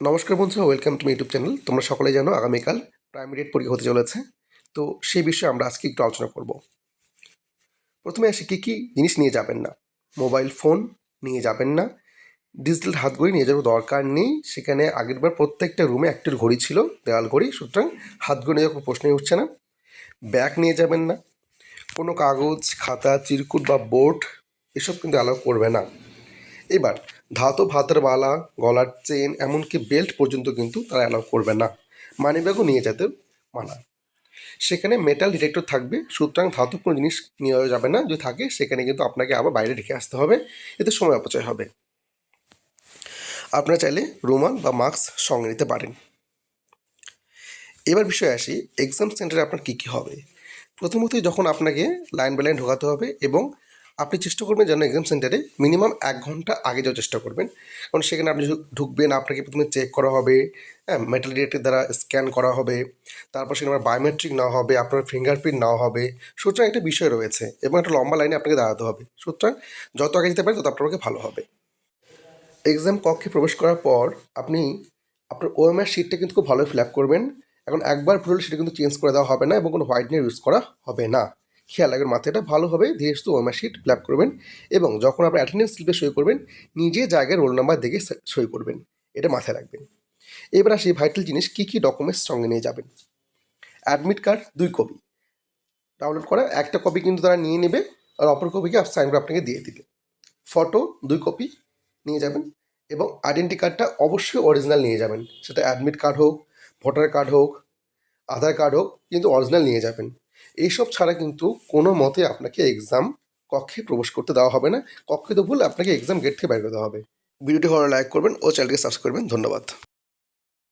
নমস্কার বন্ধুরা, welcome to my YouTube channel. তোমরা সকলেই জানো আগামীকাল প্রাইমারি পরীক্ষা হতে চলেছে। তো সেই বিষয়ে আমরা আজকে একটু আলোচনা করব। প্রথমে আসি কী কী জিনিস নিয়ে যাবেন না। মোবাইল ফোন নিয়ে যাবেন না, ডিজিটাল হাত ঘড়ি নিয়ে যাওয়ার দরকার নেই। সেখানে আগেরবার প্রত্যেকটা রুমে একটা ঘড়ি ছিল, দেওয়াল ঘড়ি, সুতরাং হাত ঘড়ি নিয়ে যাওয়ার প্রশ্নই উঠছে না। ব্যাগ নিয়ে যাবেন না, কোনো কাগজ, খাতা, চিরকুট বা বোর্ড এসব কিন্তু অ্যালাউ করবে না। এবার ধাতব হাতের বালা, গলার চেন, এমনকি বেল্ট পর্যন্ত কিন্তু তারা অ্যালাউ করবে না। মানিব্যাগও নিয়ে যেতে মানা। সেখানে মেটাল ডিটেক্টর থাকবে, সুতরাং ধাতব কোনো জিনিস নিয়ে যাবে না। যদি থাকে সেখানে কিন্তু আপনাকে আবার বাইরে রেখে আসতে হবে, এতে সময় অপচয় হবে। আপনারা চাইলে রুমাল বা মাস্ক সঙ্গে নিতে পারেন। এবার বিষয়ে আসি, এক্সাম সেন্টারে আপনার কী কী হবে। প্রথমতই যখন আপনাকে লাইন বাই লাইন ঢোকাতে হবে এবং আপনি চেষ্টা করবেন যেন এক্সাম সেন্টারে মিনিমাম 1 ঘন্টা আগে যাওয়ার চেষ্টা করবেন। কারণ সেখানে আপনি ঢুকবেন, আপনাকে প্রথমে চেক করা হবে, হ্যাঁ, মেটাল ডিটেক্টর দ্বারা স্ক্যান করা হবে, তারপর সেখানে আমার বায়োমেট্রিক নেওয়া হবে, আপনার ফিঙ্গারপ্রিন্ট নেওয়া হবে। সুতরাং একটা বিষয় রয়েছে এবং একটা লম্বা লাইনে আপনাকে দাঁড়াতে হবে। সুতরাং যত আগে যেতে পারেন তত আপনার পক্ষে ভালো হবে। এক্সাম কক্ষে প্রবেশ করার পর আপনি আপনার ওএমআর শিটটা কিন্তু খুব ভালোই ফিল আপ করবেন। এখন একবার ভুল হলে সেটা কিন্তু চেঞ্জ করে দেওয়া হবে না এবং কোনো হোয়াইটনার ইউজ করা হবে না। খেয়াল রাখবেন, মাথাটা ভালোভাবে ধীরে সুস্থে ওএমআর শিট ফিল আপ করবেন এবং যখন আপনি অ্যাটেন্ডেন্স স্লিপে সই করবেন, নিজে জায়গায় রোল নাম্বার দেখে সই করবেন। এটা মাথায় রাখবেন। এবার আসি ভাইটাল জিনিস, কী কী ডকুমেন্টস সঙ্গে নিয়ে যাবেন। অ্যাডমিট কার্ড 2 কপি ডাউনলোড করা, একটা কপি কিন্তু তারা নিয়ে নেবে আর অপর কপিকে সাইন করে আপনাকে দিয়ে দিবে। ফটো 2 কপি নিয়ে যাবেন এবং আইডেন্টি কার্ডটা অবশ্যই অরিজিনাল নিয়ে যাবেন। সেটা অ্যাডমিট কার্ড হোক, ভোটার কার্ড হোক, আধার কার্ড হোক, কিন্তু অরিজিনাল নিয়ে যাবেন। এইসব ছাড়া কিন্তু কোনো মতে আপনাকে এক্সাম কক্ষে প্রবেশ করতে দেওয়া হবে না। কক্ষে তো ভুল, আপনাকে এক্সাম গেট থেকে বের করে দেওয়া হবে। ভিডিওটি ভালো লাইক করবেন ও চ্যানেলকে সাবস্ক্রাইব করবেন। ধন্যবাদ।